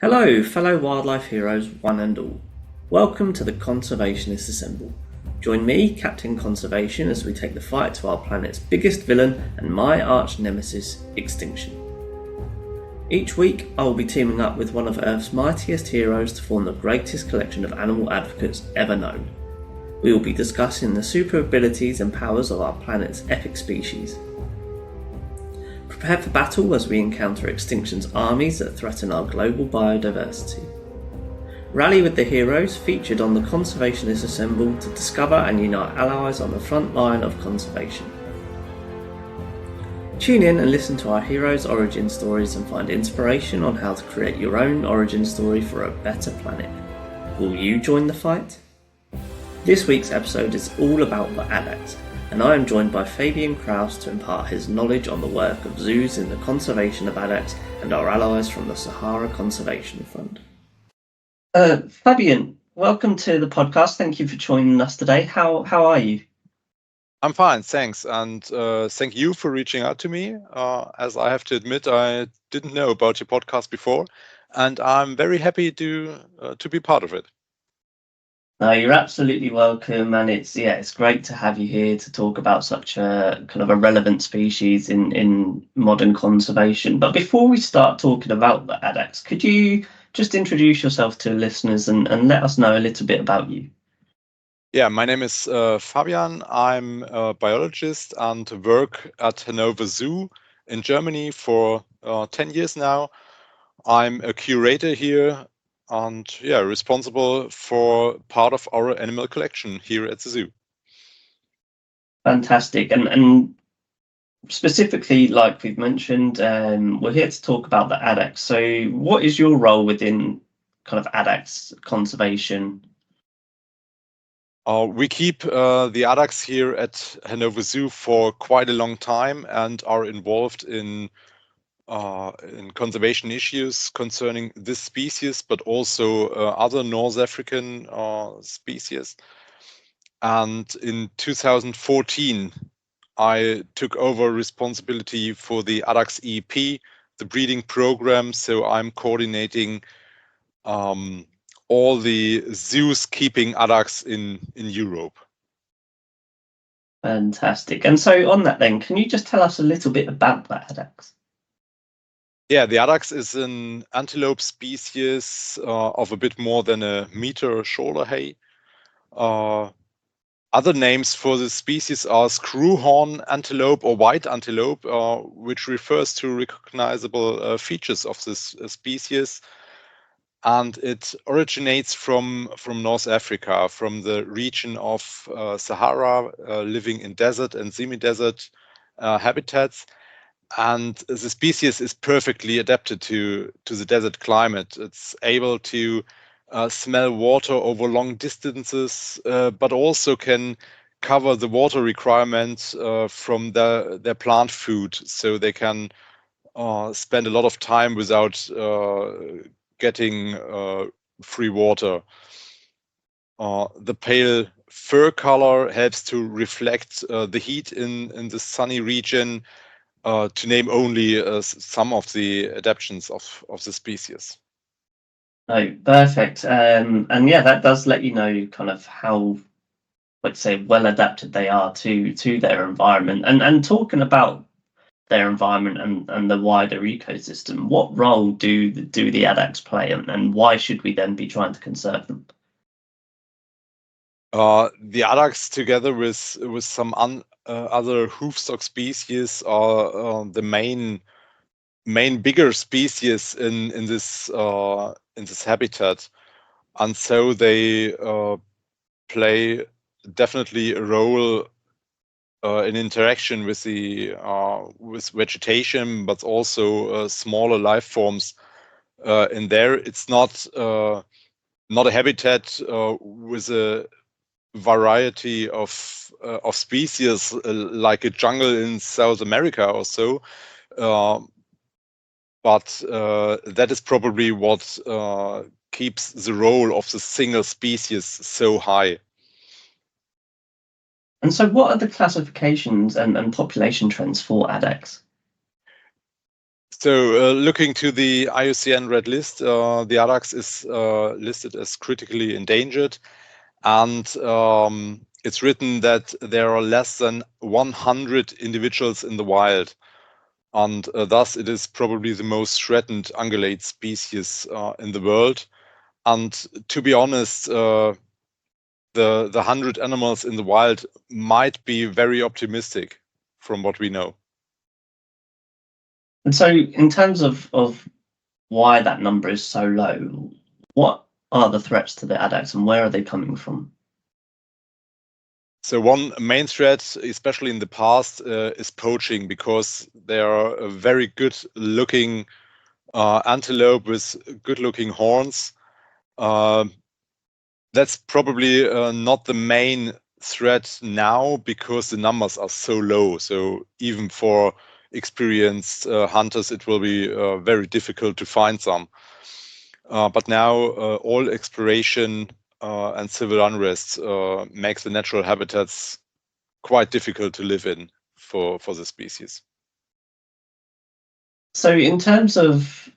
Hello, fellow wildlife heroes, one and all. Welcome to the Conservationists Assemble. Join me, Captain Conservation, as we take the fight to our planet's biggest villain and my arch-nemesis, X-Tinction. Each week, I will be teaming up with one of Earth's mightiest heroes to form the greatest collection of animal advocates ever known. We will be discussing the super abilities and powers of our planet's epic species. Prepare for battle as we encounter extinction's armies that threaten our global biodiversity. Rally with the heroes featured on the Conservationists Assemble to discover and unite allies on the front line of conservation. Tune in and listen to our heroes' origin stories and find inspiration on how to create your own origin story for a better planet. Will you join the fight? This week's episode is all about the addax, and I am joined by Fabian Krause to impart his knowledge on the work of zoos in the conservation of addax and our allies from the Sahara Conservation Fund. Fabian, welcome to the podcast. Thank you for joining us today. How are you? I'm fine, thanks, and thank you for reaching out to me. As I have to admit, I didn't know about your podcast before, and I'm very happy to be part of it. No, you're absolutely welcome, and it's great to have you here to talk about such a kind of a relevant species in modern conservation. But before we start talking about the addax, could you just introduce yourself to listeners and let us know a little bit about you? Yeah, my name is Fabian. I'm a biologist and work at Hannover Zoo in Germany for 10 years now. I'm a curator here and responsible for part of our animal collection here at the zoo. Fantastic. And specifically, like we've mentioned, we're here to talk about the addax. So what is your role within kind of addax conservation? We keep the addax here at Hannover Zoo for quite a long time and are involved in conservation issues concerning this species, but also other North African species. And in 2014, I took over responsibility for the addax EP, the breeding program. So I'm coordinating all the zoos keeping addax in Europe. Fantastic. And so on that then, can you just tell us a little bit about that addax? Yeah, the addax is an antelope species of a bit more than a meter shoulder hay. Other names for the species are screwhorn antelope or white antelope, which refers to recognizable features of this species. And it originates from North Africa, from the region of Sahara, living in desert and semi-desert habitats. And the species is perfectly adapted to the desert climate. It's able to smell water over long distances, but also can cover the water requirements from their plant food, so they can spend a lot of time without getting free water. The pale fur color helps to reflect the heat in the sunny region, to name only some of the adaptations of the species. Oh, perfect. And yeah, that does let you know kind of how, let's say, well adapted they are to their environment. And talking about their environment and the wider ecosystem, what role do the addax play, and why should we then be trying to conserve them? The addax, together with some other hoofstock species, are the main bigger species in this habitat, and so they play definitely a role in interaction with the with vegetation, but also smaller life forms in there. It's not a habitat with a variety of species like a jungle in South America or so, but that is probably what keeps the role of the single species so high. And so what are the classifications and population trends for addax? So looking to the IUCN Red List, the addax is listed as critically endangered, and it's written that there are less than 100 individuals in the wild, and thus it is probably the most threatened ungulate species in the world. And to be honest, the 100 animals in the wild might be very optimistic from what we know. And so in terms of why that number is so low, what are the threats to the addax and where are they coming from? So one main threat, especially in the past, is poaching, because they are a very good-looking antelope with good-looking horns. That's probably not the main threat now, because the numbers are so low. So even for experienced hunters, it will be very difficult to find some. But now all exploration and civil unrest makes the natural habitats quite difficult to live in for the species. So in terms of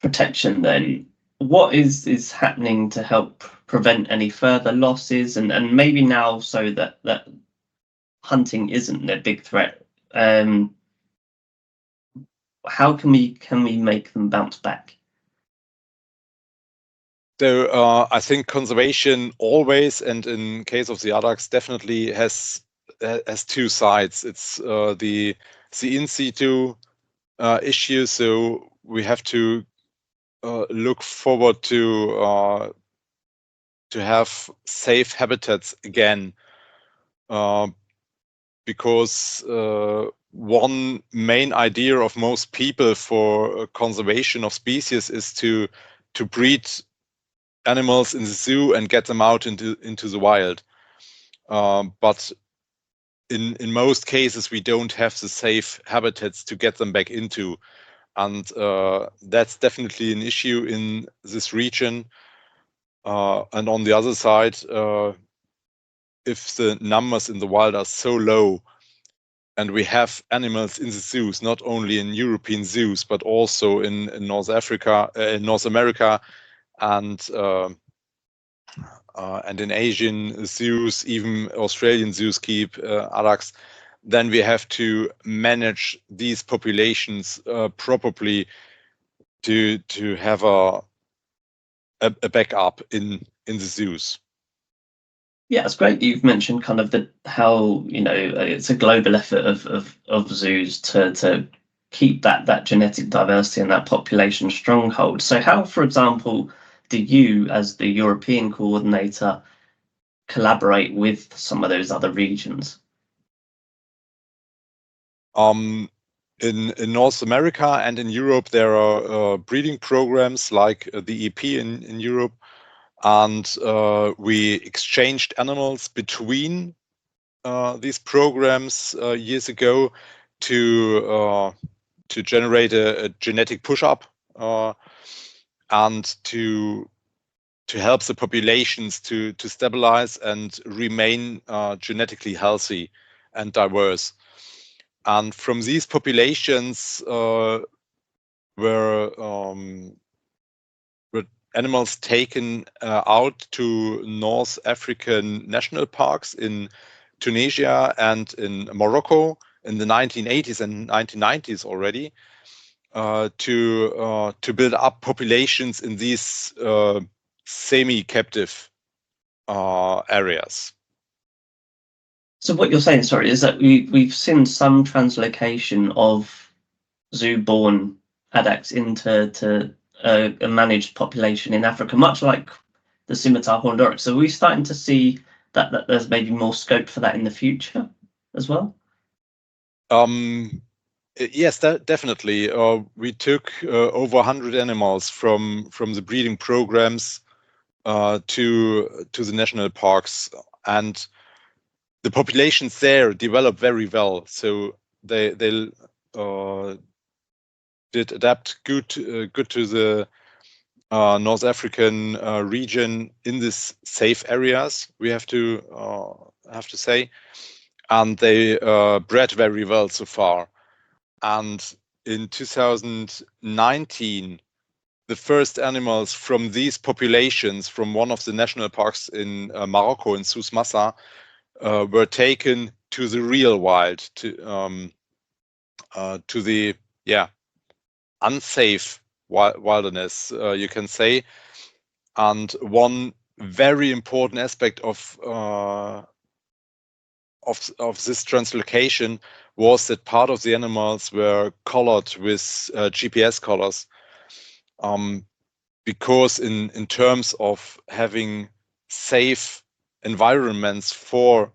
protection then, what is happening to help prevent any further losses and maybe now so that hunting isn't a big threat? How can we make them bounce back? So I think conservation always, and in case of the addax, definitely has two sides. It's the in situ issue. So we have to look forward to have safe habitats again, because one main idea of most people for conservation of species is to breed animals in the zoo and get them out into the wild. But in most cases, we don't have the safe habitats to get them back into. And that's definitely an issue in this region. And on the other side, if the numbers in the wild are so low, and we have animals in the zoos, not only in European zoos, but also in North Africa, North America, and in Asian zoos, even Australian zoos keep addax, then we have to manage these populations properly to have a backup in the zoos. Yeah, it's great you've mentioned kind of how it's a global effort of zoos to keep that genetic diversity and that population stronghold. So how, for example, do you, as the European coordinator, collaborate with some of those other regions? In North America and in Europe, there are breeding programs like the EP in Europe, and we exchanged animals between these programs years ago to generate a genetic push-up and to help the populations to stabilize and remain genetically healthy and diverse. And from these populations were animals taken out to North African national parks in Tunisia and in Morocco in the 1980s and 1990s already, to build up populations in these semi-captive areas. So what you're saying, sorry, is that we've seen some translocation of zoo-born addax into a managed population in Africa, much like the scimitar horned oryx. So we're starting to see that there's maybe more scope for that in the future as well. Yes, definitely. We took over 100 animals from the breeding programs to the national parks, and the populations there developed very well. So they did adapt good to the North African region in these safe areas, we have to say, and they bred very well so far. And in 2019, the first animals from these populations, from one of the national parks in Morocco, in Souss Massa, were taken to the real wild, to the unsafe wilderness, you can say. And one very important aspect of this translocation was that part of the animals were colored with GPS colors, because in terms of having safe environments for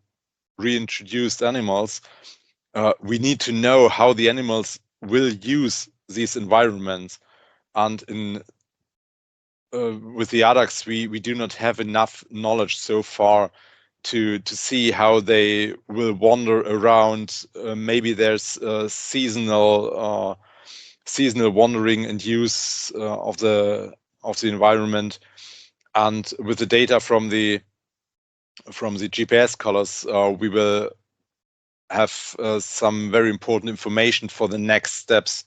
reintroduced animals, we need to know how the animals will use these environments. And with the addax, we do not have enough knowledge so far to see how they will wander around. Maybe there's seasonal wandering and use of the environment. And with the data from the GPS colors, we will have some very important information for the next steps,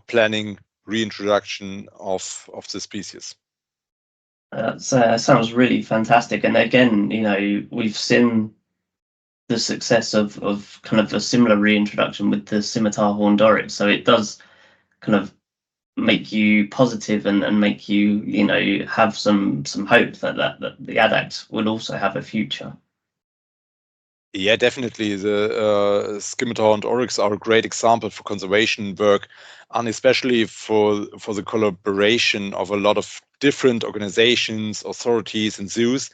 planning reintroduction of the species. That sounds really fantastic. And again, we've seen the success of kind of a similar reintroduction with the scimitar horned oryx. So it does kind of make you positive and make you, have some hope that the addax will also have a future. Yeah, definitely. The scimitar horned oryx are a great example for conservation work, and especially for the collaboration of a lot of different organizations, authorities, and zoos.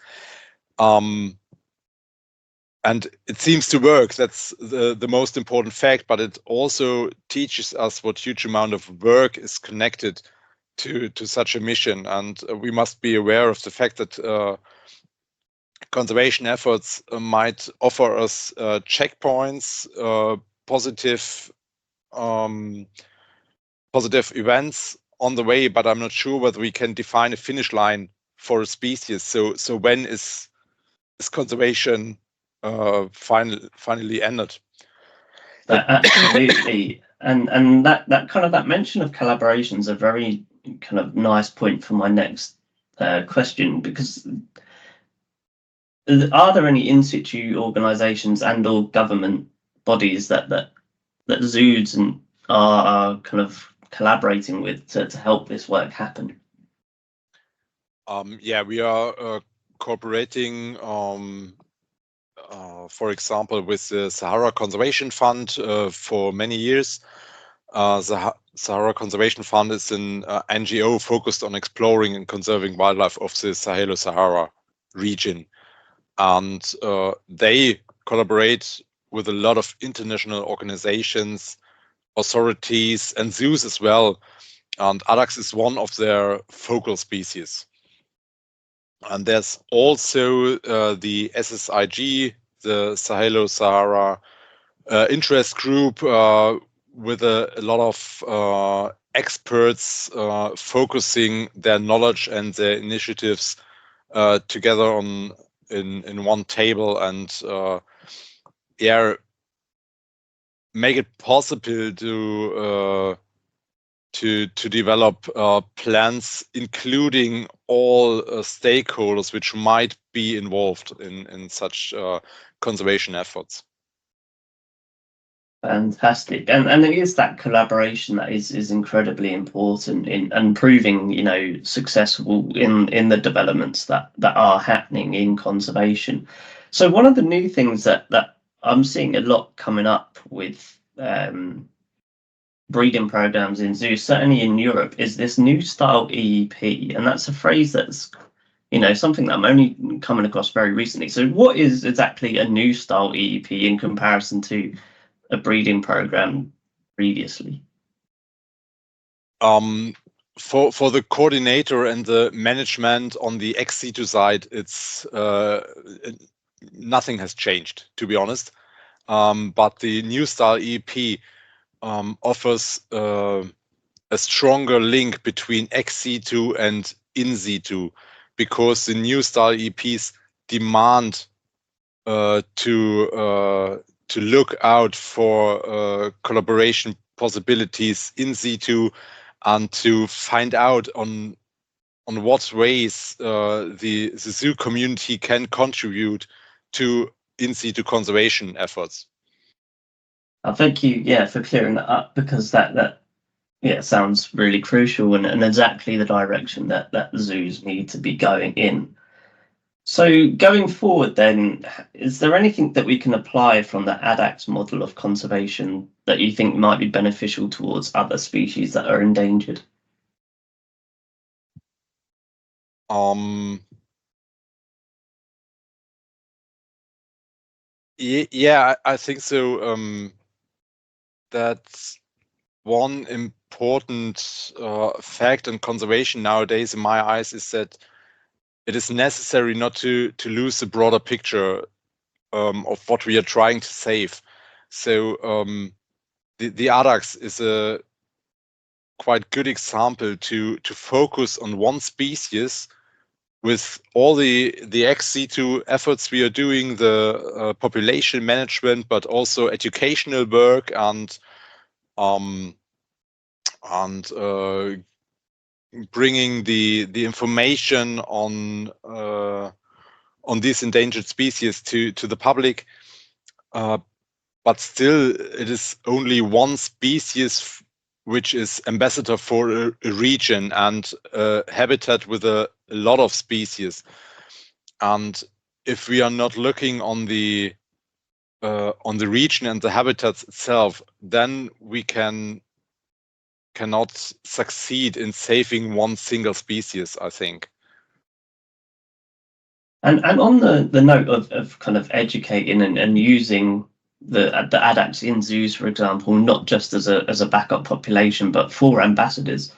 And it seems to work. That's the most important fact, but it also teaches us what huge amount of work is connected to such a mission. And we must be aware of the fact that conservation efforts might offer us checkpoints, positive events on the way, but I'm not sure whether we can define a finish line for a species. So when is conservation finally ended? Absolutely. And that kind of that mention of collaboration is a very kind of nice point for my next question, because are there any in situ organizations and or government bodies that zoos and are kind of collaborating with to help this work happen? Yeah, we are cooperating, for example, with the Sahara Conservation Fund for many years. The Sahara Conservation Fund is an NGO focused on exploring and conserving wildlife of the Sahelo-Sahara region. And they collaborate with a lot of international organizations, authorities, and zoos as well. And addax is one of their focal species. And there's also the SSIG, the Sahelo-Sahara interest group, with a lot of experts focusing their knowledge and their initiatives together in one table, and make it possible to develop plans, including all stakeholders which might be involved in such conservation efforts. Fantastic. And it is that collaboration that is incredibly important in proving, successful in the developments that are happening in conservation. So one of the new things that I'm seeing a lot coming up with breeding programs in zoos, certainly in Europe, is this new style EEP, and that's a phrase that's something that I'm only coming across very recently. So what is exactly a new style EEP in comparison to a breeding program previously? For the coordinator and the management on the ex situ side, it's nothing has changed, to be honest. But the new style EEP offers a stronger link between ex situ and in situ, because the new style EEPs demand to look out for collaboration possibilities in situ, and to find out on what ways the zoo community can contribute to in situ conservation efforts. Thank you, for clearing that up, because that sounds really crucial and exactly the direction that zoos need to be going in. So going forward then, is there anything that we can apply from the addax model of conservation that you think might be beneficial towards other species that are endangered? Yeah, I think so. That's one important fact in conservation nowadays, in my eyes, is that it is necessary not to lose the broader picture of what we are trying to save. So the addax is a quite good example to focus on one species with all the ex situ efforts we are doing, the population management, but also educational work and bringing the information on these endangered species to the public. But still, it is only one species which is ambassador for a region and a habitat with a lot of species. And if we are not looking on the region and the habitats itself, then we cannot succeed in saving one single species, I think. And on the note of kind of educating and using the addax in zoos, for example, not just as a backup population, but for ambassadors,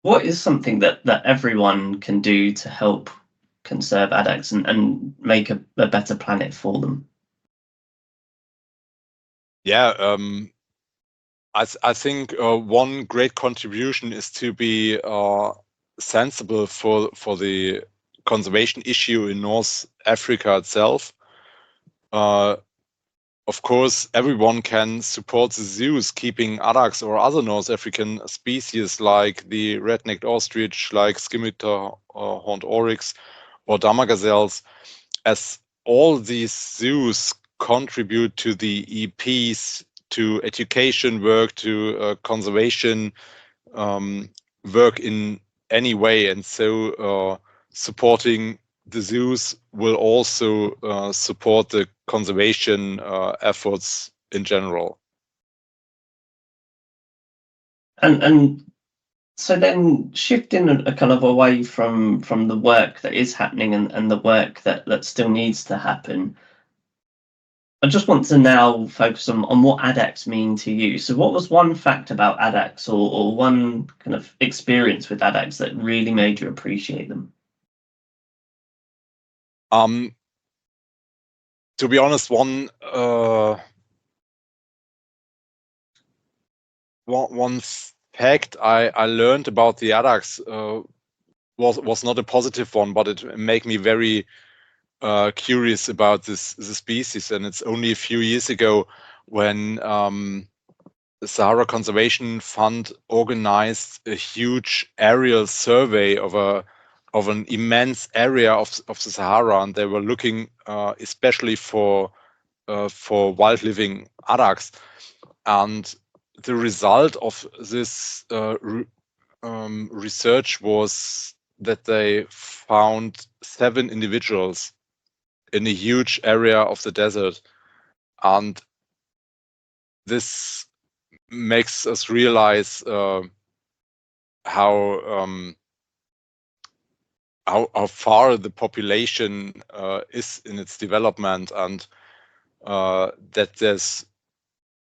what is something that everyone can do to help conserve addax and make a better planet for them? Yeah, I think one great contribution is to be sensible for the conservation issue in North Africa itself. Of course, everyone can support the zoos keeping addax or other North African species like the red-necked ostrich, like scimitar horned oryx, or dama gazelles, as all these zoos contribute to the EPs, to education work, to conservation work in any way. And so supporting the zoos will also support the conservation efforts in general. And so then shifting a kind of away from the work that is happening and the work that still needs to happen, I just want to now focus on what addax mean to you. So what was one fact about addax or one kind of experience with addax that really made you appreciate them? To be honest, one fact I learned about the addax was not a positive one, but it made me very curious about this species. And it's only a few years ago when the Sahara Conservation Fund organized a huge aerial survey of an immense area of the Sahara, and they were looking especially for wild living addax. And the result of this research was that they found 7 individuals in a huge area of the desert, and this makes us realize how far the population is in its development, and that there's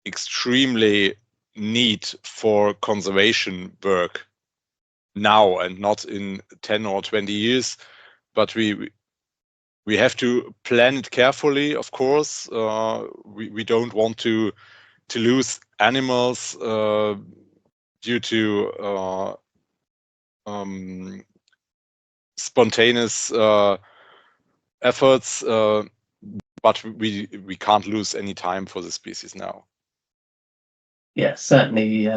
extremely need for conservation work now and not in 10 or 20 years. But we have to plan it carefully, of course. We don't want to lose animals due to spontaneous efforts, but we can't lose any time for the species now. Yeah, certainly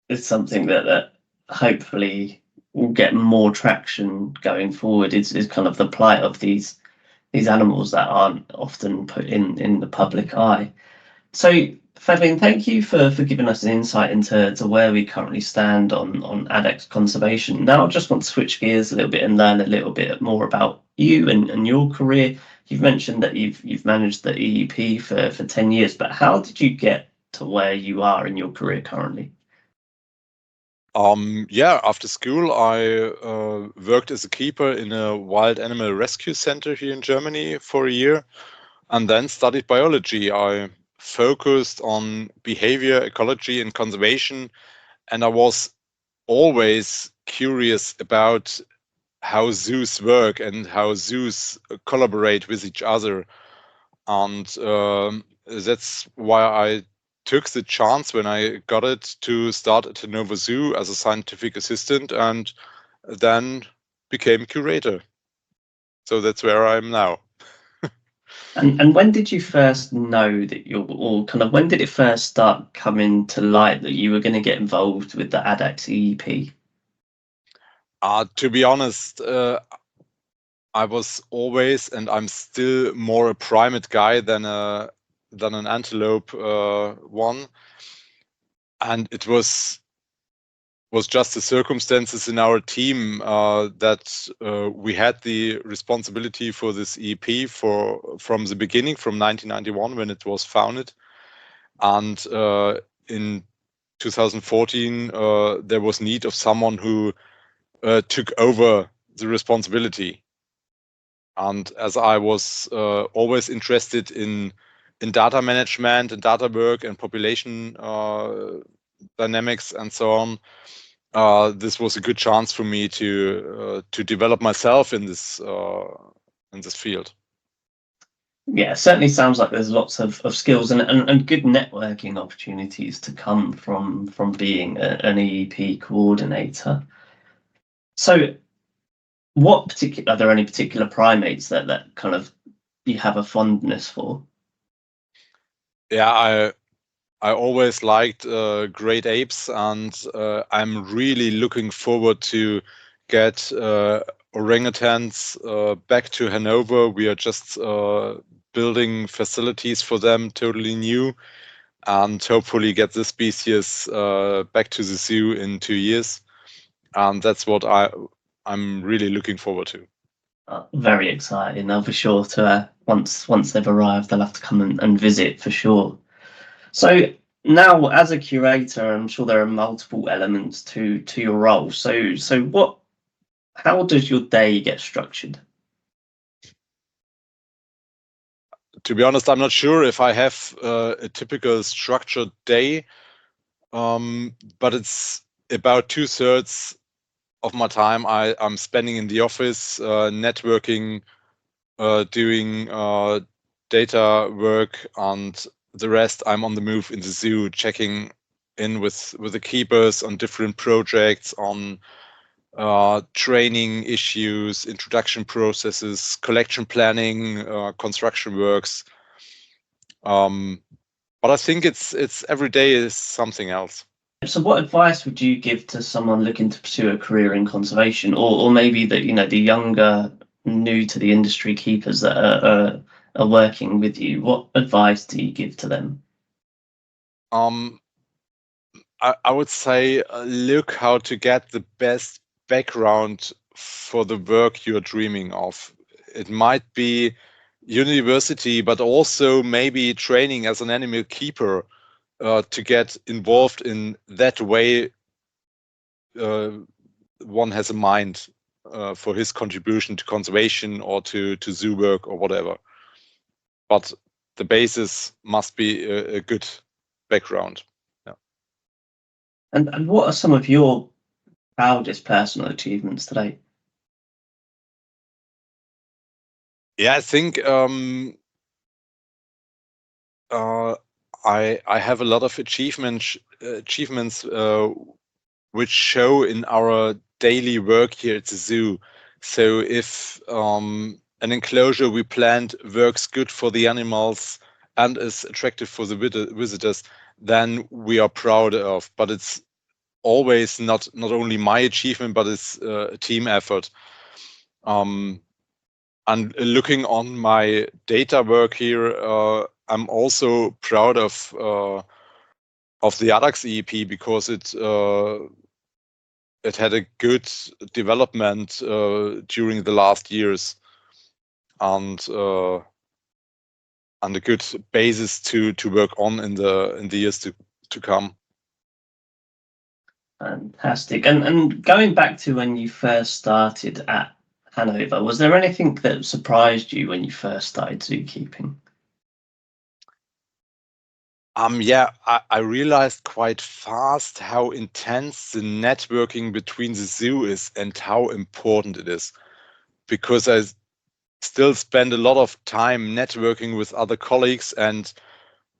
it's something that hopefully will get more traction going forward. Is kind of the plight of these animals that aren't often put in the public eye. So, Fabian, thank you for giving us an insight into where we currently stand on addax conservation. Now, I just want to switch gears a little bit and learn a little bit more about you and your career. You've mentioned that you've managed the EEP for 10 years, but how did you get to where you are in your career currently? Yeah, after school, I worked as a keeper in a wild animal rescue center here in Germany for a year, and then studied biology. I focused on behavior, ecology, and conservation, and I was always curious about how zoos work and how zoos collaborate with each other. And that's why I took the chance when I got it to start at Hannover Zoo as a scientific assistant and then became curator. So that's where I am now. And when did you first know that or kind of when did it first start coming to light that you were going to get involved with the addax EEP? To be honest, I was always, and I'm still more a primate guy than an antelope one, and it was just the circumstances in our team that we had the responsibility for this EP from the beginning, from 1991 when it was founded, and in 2014 there was need of someone who took over the responsibility. And as I was always interested in data management and data work and population dynamics and so on, this was a good chance for me to develop myself in this field. Yeah, it certainly sounds like there's lots of skills and good networking opportunities to come from being an EEP coordinator. So, are there any particular primates that kind of you have a fondness for? Yeah, I always liked great apes, and I'm really looking forward to get orangutans back to Hannover. We are just building facilities for them, totally new, and hopefully get this species back to the zoo in 2 years. And that's what I'm really looking forward to. Very exciting. They'll be sure to once they've arrived, they'll have to come and visit for sure. So now, as a curator, I'm sure there are multiple elements to your role. So how does your day get structured? To be honest, I'm not sure if I have a typical structured day, but it's about 2/3 of my time I'm spending in the office, networking, doing data work, and the rest I'm on the move in the zoo, checking in with the keepers on different projects, on training issues, introduction processes, collection planning, construction works. But I think it's every day is something else. So what advice would you give to someone looking to pursue a career in conservation, or maybe the younger, new to the industry keepers that are working with you? What advice do you give to them? I would say look how to get the best background for the work you're dreaming of. It might be university, but also maybe training as an animal keeper to get involved in that way. One has a mind for his contribution to conservation or to zoo work or whatever. But the basis must be a good background. Yeah. And what are some of your proudest personal achievements today? Yeah, I think I have a lot of achievements which show in our daily work here at the zoo. So if an enclosure we planned works good for the animals and is attractive for the visitors, then we are proud of. But it's always not only my achievement, but it's a team effort. And looking on my data work here, I'm also proud of the addax EEP, because it had a good development during the last years, and a good basis to work on in the years to come. Fantastic. And going back to when you first started at Hannover, was there anything that surprised you when you first started zookeeping? Yeah, I realized quite fast how intense the networking between the zoo is and how important it is, because I still spend a lot of time networking with other colleagues, and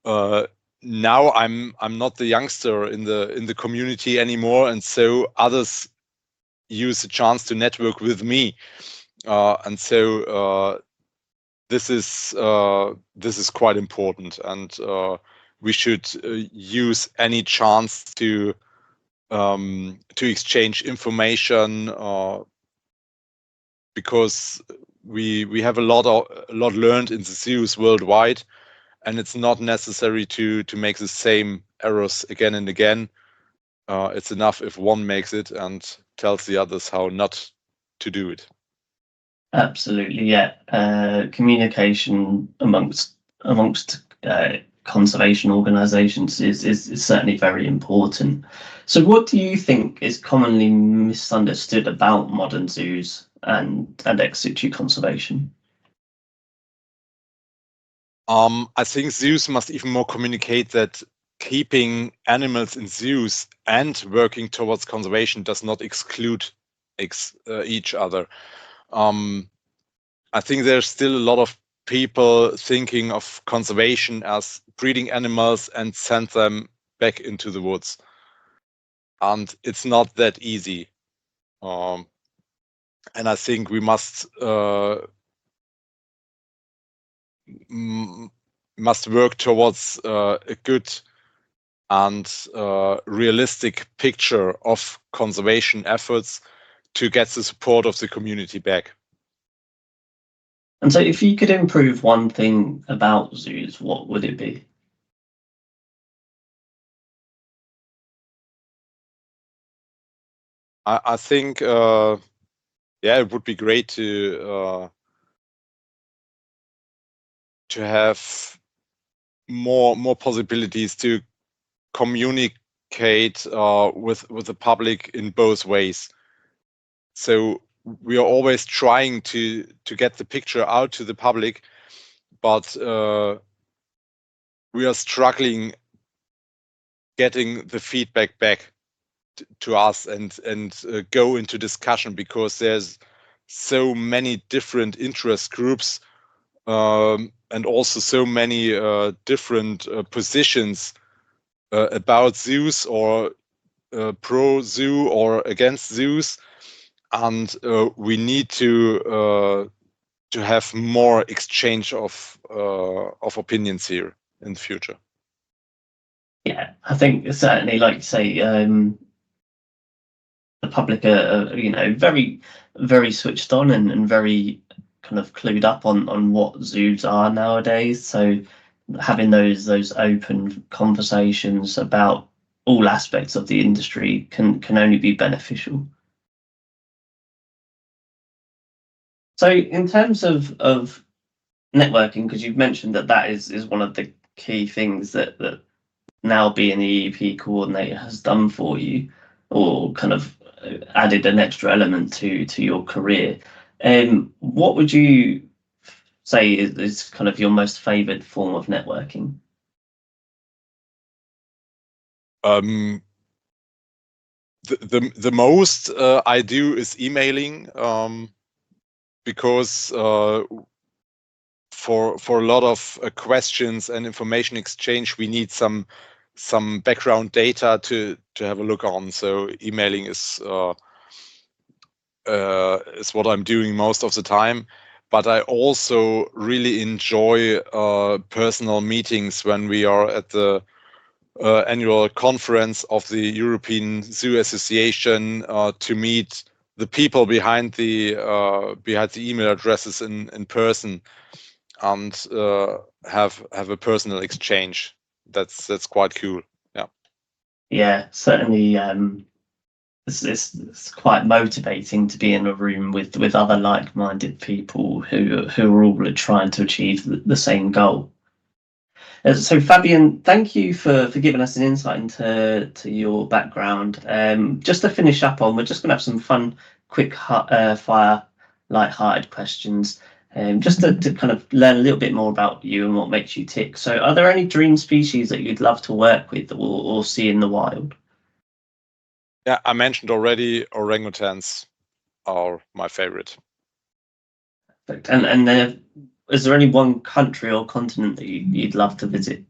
now I'm not the youngster in the community anymore, and so others use the chance to network with me, and so this is quite important, and we should use any chance to exchange information, because we have a lot learned in the zoos worldwide, and it's not necessary to make the same errors again and again. It's enough if one makes it and tells the others how not to do it. Absolutely, yeah. Communication amongst conservation organisations is certainly very important. So what do you think is commonly misunderstood about modern zoos and ex-situ conservation? I think zoos must even more communicate that keeping animals in zoos and working towards conservation does not exclude each other. I think there's still a lot of people thinking of conservation as breeding animals and send them back into the woods, and it's not that easy. And I think we must work towards a good and realistic picture of conservation efforts to get the support of the community back. And so if you could improve one thing about zoos, what would it be? I think, yeah, it would be great to have more possibilities to communicate with the public in both ways. So we are always trying to get the picture out to the public, but we are struggling getting the feedback back to us and go into discussion, because there's so many different interest groups, and also so many different positions about zoos, or pro zoo or against zoos, and we need to have more exchange of opinions here in the future. Yeah, I think certainly, like you say, the public are very, very switched on and very kind of clued up on what zoos are nowadays. So having those open conversations about all aspects of the industry can only be beneficial. So in terms of networking, because you've mentioned that is one of the key things that now being the EEP coordinator has done for you, or kind of added an extra element to your career. What would you say is kind of your most favoured form of networking? The most I do is emailing, because for a lot of questions and information exchange, we need some background data to have a look on. So emailing is what I'm doing most of the time. But I also really enjoy personal meetings when we are at the annual conference of the European Zoo Association to meet the people behind the email addresses in person and have a personal exchange. That's quite cool. Yeah, certainly. It's quite motivating to be in a room with other like-minded people who are all trying to achieve the same goal. So Fabian, thank you for giving us an insight into your background. Just to finish up on, we're just going to have some fun, quick fire, light-hearted questions, just to kind of learn a little bit more about you and what makes you tick. So are there any dream species that you'd love to work with or see in the wild? Yeah, I mentioned already orangutans are my favorite. Perfect. And is there any one country or continent that you'd love to visit?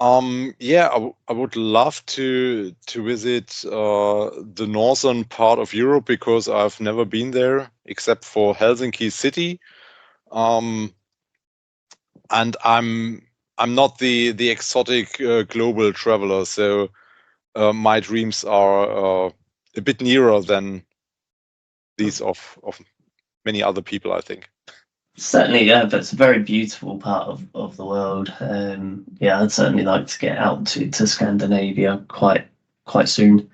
Yeah, I would love to visit the northern part of Europe because I've never been there except for Helsinki city. And I'm not the exotic global traveler, so my dreams are a bit nearer than these of many other people, I think. Certainly, yeah, that's a very beautiful part of the world. Yeah, I'd certainly like to get out to Scandinavia quite soon.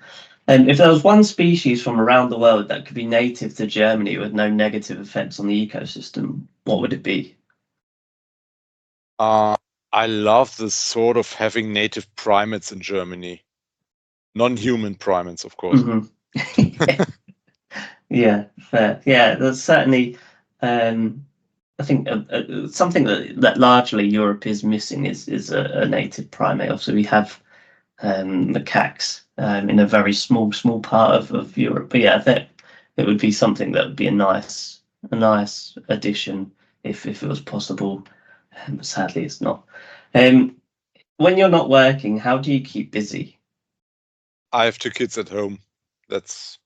And if there was one species from around the world that could be native to Germany with no negative effects on the ecosystem, what would it be? I love the sort of having native primates in Germany. Non-human primates, of course. Mm-hmm. Yeah, fair. Yeah, there's certainly, I think something that largely Europe is missing is a native primate. Also, we have macaques in a very small part of Europe. But yeah, that it would be something that would be a nice addition if it was possible. But sadly, it's not. When you're not working, how do you keep busy? I have 2 kids at home. That's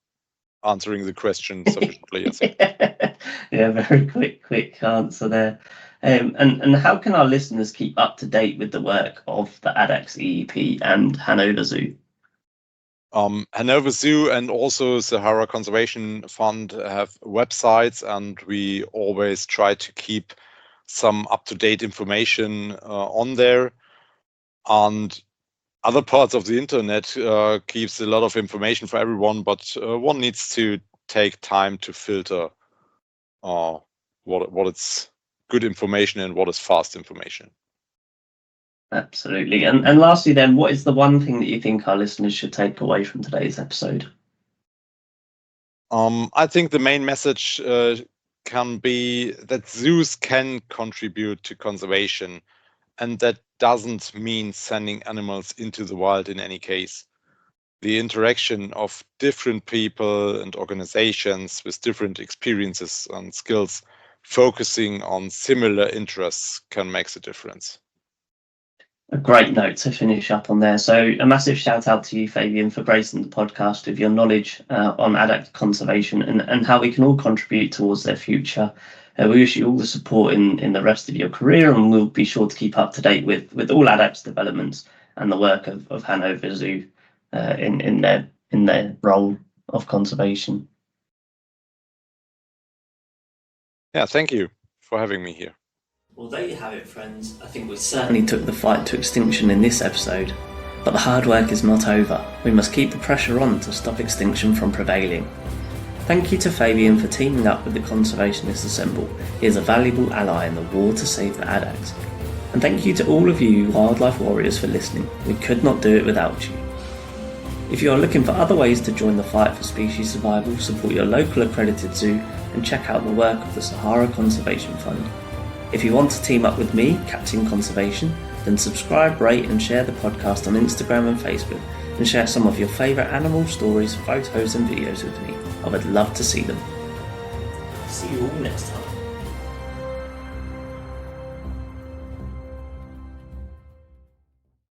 answering the question sufficiently. Yes. Yeah, very quick answer there. And how can our listeners keep up to date with the work of the addax EEP and Hannover Zoo? Hannover Zoo and also Sahara Conservation Fund have websites, and we always try to keep some up-to-date information on there. And other parts of the internet keeps a lot of information for everyone, but one needs to take time to filter what is good information and what is fast information. Absolutely. And lastly then, what is the one thing that you think our listeners should take away from today's episode? I think the main message can be that zoos can contribute to conservation, and that doesn't mean sending animals into the wild in any case. The interaction of different people and organizations with different experiences and skills focusing on similar interests can make a difference. A great note to finish up on there. So a massive shout out to you, Fabian, for gracing the podcast with your knowledge on addax conservation and how we can all contribute towards their future. We wish you all the support in the rest of your career, and we'll be sure to keep up to date with all addax developments and the work of Hannover Zoo in their role of conservation. Yeah, thank you for having me here. Well, there you have it, friends. I think we certainly took the fight to extinction in this episode. But the hard work is not over. We must keep the pressure on to stop extinction from prevailing. Thank you to Fabian for teaming up with the Conservationists Assemble. He is a valuable ally in the war to save the addax. And thank you to all of you wildlife warriors for listening. We could not do it without you. If you are looking for other ways to join the fight for species survival, support your local accredited zoo and check out the work of the Sahara Conservation Fund. If you want to team up with me, Captain Conservation, then subscribe, rate and share the podcast on Instagram and Facebook, and share some of your favourite animal stories, photos and videos with me. I would love to see them. See you all next time.